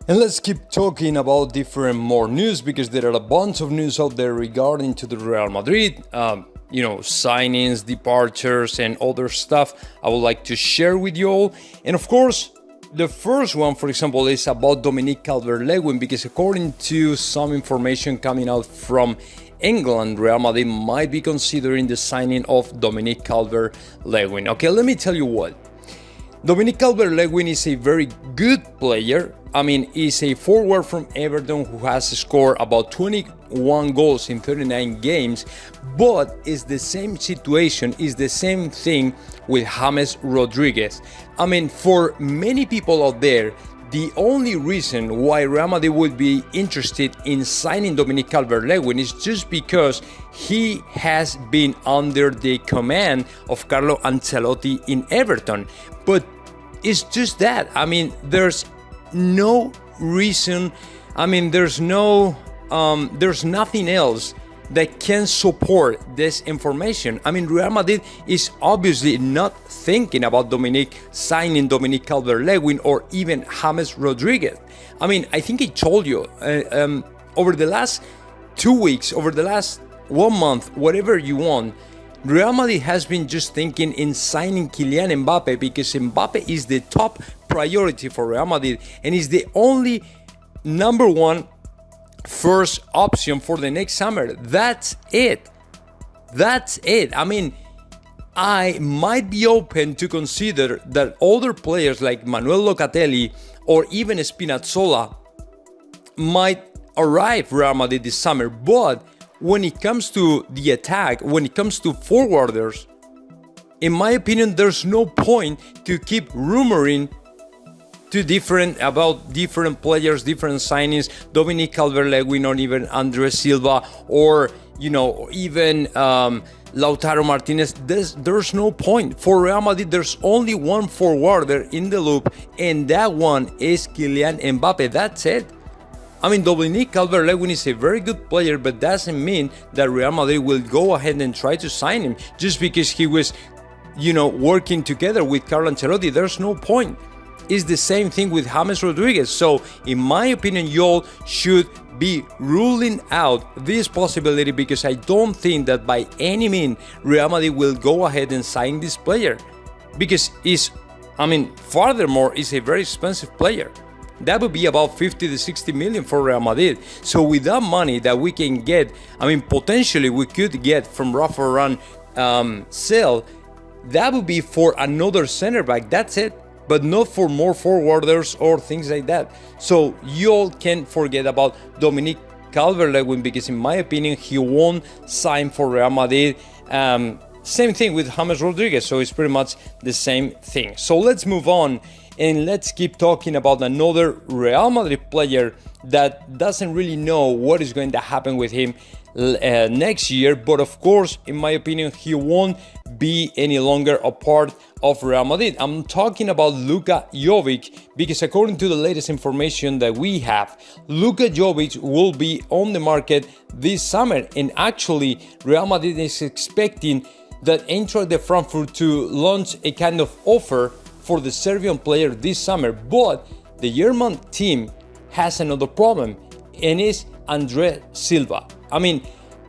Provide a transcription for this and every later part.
And let's keep talking about different more news because there are a bunch of news out there regarding to the Real Madrid, signings, departures, and other stuff I would like to share with you all. And of course, the first one, for example, is about Dominic Calvert-Lewin because according to some information coming out from England, Real Madrid might be considering the signing of Dominic Calvert-Lewin. Okay, let me tell you what. Dominic Calvert-Lewin is a very good player. He's a forward from Everton who has scored about 21 goals in 39 games, but it's the same situation, it's the same thing with James Rodriguez. For many people out there, the only reason why Real Madrid would be interested in signing Dominic Calvert-Lewin is just because he has been under the command of Carlo Ancelotti in Everton. But it's just that. There's no reason. There's nothing else that can support this information. Real Madrid is obviously not thinking about signing Dominic Calvert-Lewin or even James Rodriguez. I think I told you over the last 2 weeks, over the last 1 month, whatever you want, Real Madrid has been just thinking in signing Kylian Mbappe because Mbappe is the top priority for Real Madrid and is the only number one first option for the next summer. That's it. I might be open to consider that other players like Manuel Locatelli or even Spinazzola might arrive Real Madrid this summer, but when it comes to the attack, when it comes to forwarders, in my opinion, there's no point to keep rumoring about different players, different signings, Dominic Calvert-Lewin or even Andre Silva or, even Lautaro Martinez. There's no point. For Real Madrid, there's only one forwarder in the loop, and that one is Kylian Mbappe. That's it. Dominic Calvert-Lewin is a very good player, but doesn't mean that Real Madrid will go ahead and try to sign him just because he was, working together with Carlo Ancelotti. There's no point. It's the same thing with James Rodriguez. So, in my opinion, y'all should be ruling out this possibility because I don't think that by any means Real Madrid will go ahead and sign this player because furthermore, is a very expensive player. That would be about 50 to 60 million for Real Madrid. So with that money that we can get, potentially we could get from Rafa Varane sale, that would be for another center back. That's it. But not for more forwarders or things like that. So you all can forget about Dominic Calvert-Lewin because in my opinion, he won't sign for Real Madrid. Same thing with James Rodriguez. So it's pretty much the same thing. So let's move on. And let's keep talking about another Real Madrid player that doesn't really know what is going to happen with him next year. But of course, in my opinion, he won't be any longer a part of Real Madrid. I'm talking about Luka Jovic because according to the latest information that we have, Luka Jovic will be on the market this summer. And actually, Real Madrid is expecting that Eintracht Frankfurt to launch a kind of offer for the Serbian player this summer, but the German team has another problem, and it's Andre Silva.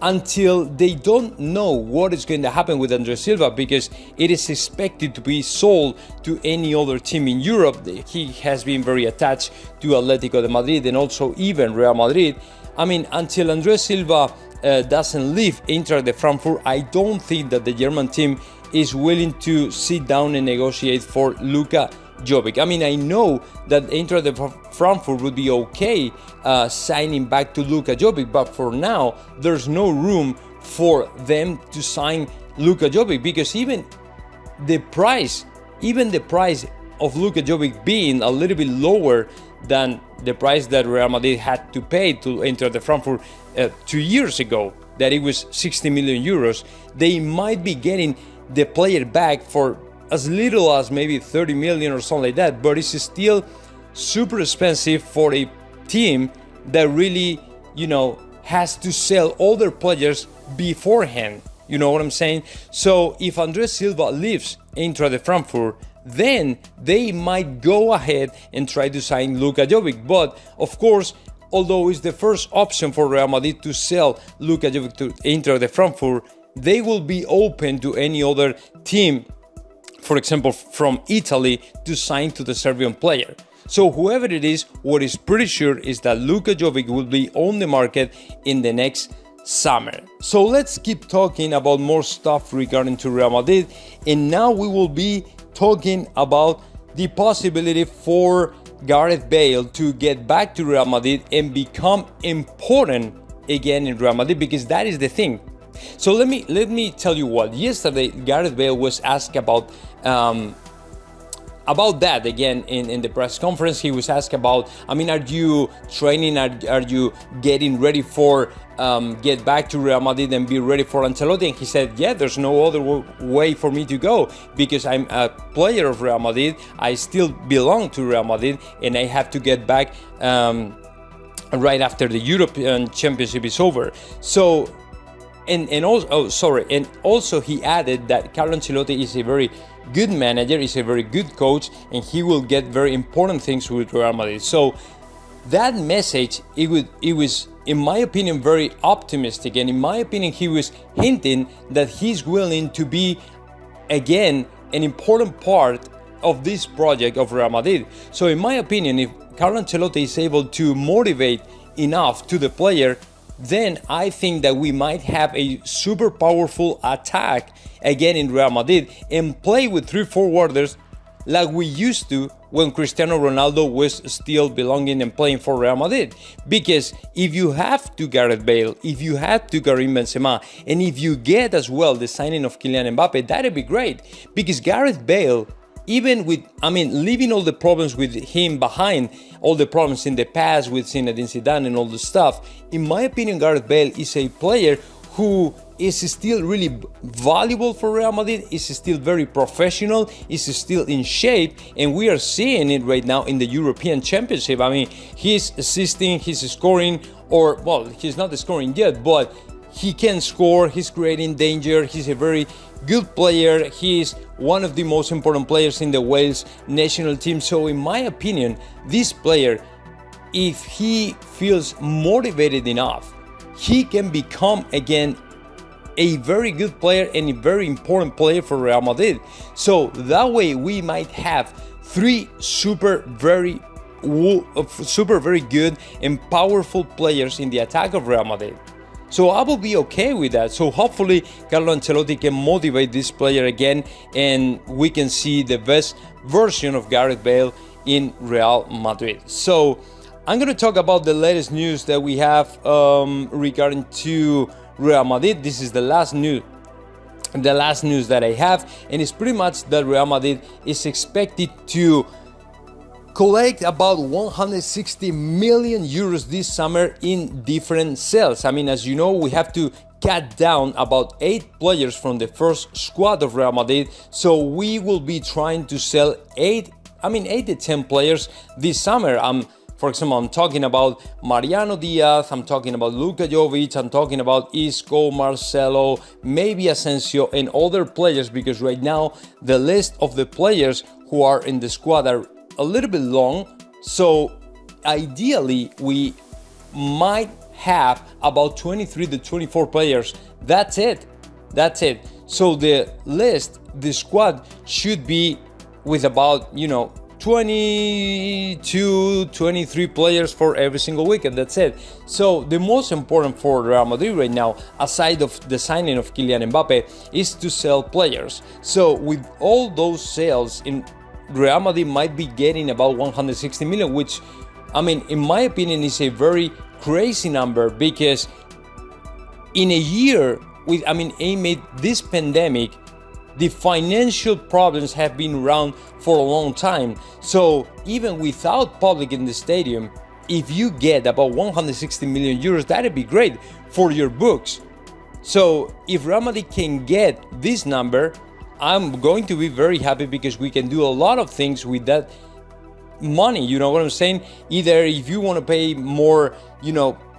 Until they don't know what is going to happen with Andre Silva, because it is expected to be sold to any other team in Europe. He has been very attached to Atletico de Madrid and also even Real Madrid. Until Andre Silva doesn't leave Eintracht Frankfurt, I don't think that the German team is willing to sit down and negotiate for Luka Jovic. I know that Eintracht Frankfurt would be okay signing back to Luka Jovic, but for now, there's no room for them to sign Luka Jovic because even the price of Luka Jovic being a little bit lower than the price that Real Madrid had to pay to Eintracht Frankfurt 2 years ago, that it was 60 million euros, they might be getting the player back for as little as maybe 30 million or something like that, but it's still super expensive for a team that really, has to sell all their players beforehand. You know what I'm saying? So if Andres Silva leaves Eintracht Frankfurt, then they might go ahead and try to sign Luka Jovic. But of course, although it's the first option for Real Madrid to sell Luka Jovic to Eintracht de Frankfurt, they will be open to any other team, for example, from Italy, to sign to the Serbian player. So whoever it is, what is pretty sure is that Luka Jovic will be on the market in the next summer. So let's keep talking about more stuff regarding to Real Madrid. And now we will be talking about the possibility for Gareth Bale to get back to Real Madrid and become important again in Real Madrid, because that is the thing. So let me tell you what. Yesterday, Gareth Bale was asked about that again in the press conference. He was asked about, are you training? Are you getting ready for get back to Real Madrid and be ready for Ancelotti? And he said, yeah, there's no other way for me to go, because I'm a player of Real Madrid. I still belong to Real Madrid, and I have to get back right after the European Championship is over. So. And also he added that Carlo Ancelotti is a very good manager, is a very good coach, and he will get very important things with Real Madrid. So that message, it was, in my opinion, very optimistic, and in my opinion, he was hinting that he's willing to be again an important part of this project of Real Madrid. So in my opinion, if Carlo Ancelotti is able to motivate enough to the player, then I think that we might have a super powerful attack again in Real Madrid and play with 3 forwarders like we used to when Cristiano Ronaldo was still belonging and playing for Real Madrid. Because if you have to Gareth Bale, if you have to Karim Benzema, and if you get as well the signing of Kylian Mbappe, that'd be great. Because Gareth Bale, even with, leaving all the problems with him behind, all the problems in the past with Zinedine Zidane and all the stuff, in my opinion, Gareth Bale is a player who is still really valuable for Real Madrid, is still very professional, is still in shape, and we are seeing it right now in the European Championship. He's assisting, he's scoring, or, well, he's not scoring yet, but he can score, he's creating danger, he's a very good player, he's one of the most important players in the Wales national team. So in my opinion, this player, if he feels motivated enough, he can become again a very good player and a very important player for Real Madrid. So that way we might have 3 super very good and powerful players in the attack of Real Madrid. So I will be okay with that. So hopefully Carlo Ancelotti can motivate this player again, and we can see the best version of Gareth Bale in Real Madrid. So I'm going to talk about the latest news that we have regarding to Real Madrid. This is the last news that I have, and it's pretty much that Real Madrid is expected to collect about 160 million euros this summer in different sales. As you know, we have to cut down about 8 players from the first squad of Real Madrid. So we will be trying to sell 8 to 10 players this summer. For example, I'm talking about Mariano Diaz, I'm talking about Luka Jovic, I'm talking about Isco, Marcelo, maybe Asensio, and other players, because right now the list of the players who are in the squad are a little bit long. So ideally we might have about 23 to 24 players. That's it. So the squad should be with about 22, 23 players for every single weekend. That's it. So the most important for Real Madrid right now, aside of the signing of Kylian Mbappe, is to sell players. So with all those sales, Real Madrid might be getting about 160 million, which, in my opinion, is a very crazy number, because in a year with, amid this pandemic, the financial problems have been around for a long time. So even without public in the stadium, if you get about 160 million euros, that'd be great for your books. So if Real Madrid can get this number, I'm going to be very happy, because we can do a lot of things with that money. You know what I'm saying? Either if you want to pay more,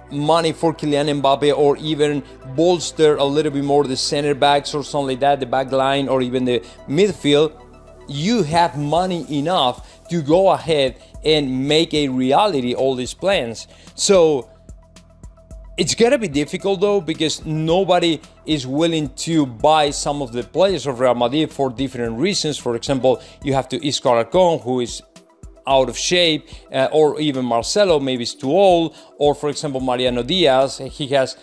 money for Kylian Mbappe, or even bolster a little bit more the center backs or something like that, the back line, or even the midfield, you have money enough to go ahead and make a reality all these plans. So it's gonna be difficult though, because nobody is willing to buy some of the players of Real Madrid for different reasons. For example, you have to Isco Alarcón, who is out of shape, or even Marcelo, maybe is too old, or for example Mariano Diaz, he has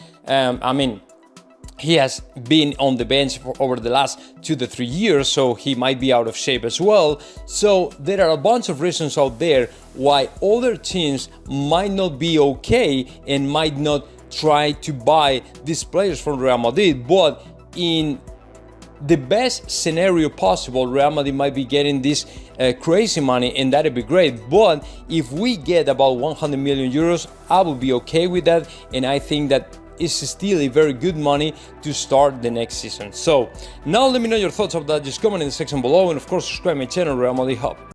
been on the bench for over the last 2 to 3 years, so he might be out of shape as well. So there are a bunch of reasons out there why other teams might not be okay and might not try to buy these players from Real Madrid. But in the best scenario possible, Real Madrid might be getting this crazy money, and that'd be great. But if we get about 100 million euros, I will be okay with that, and I think that is still a very good money to start the next season. So now let me know your thoughts of that. Just comment in the section below, and of course subscribe my channel, Real Madrid Hub.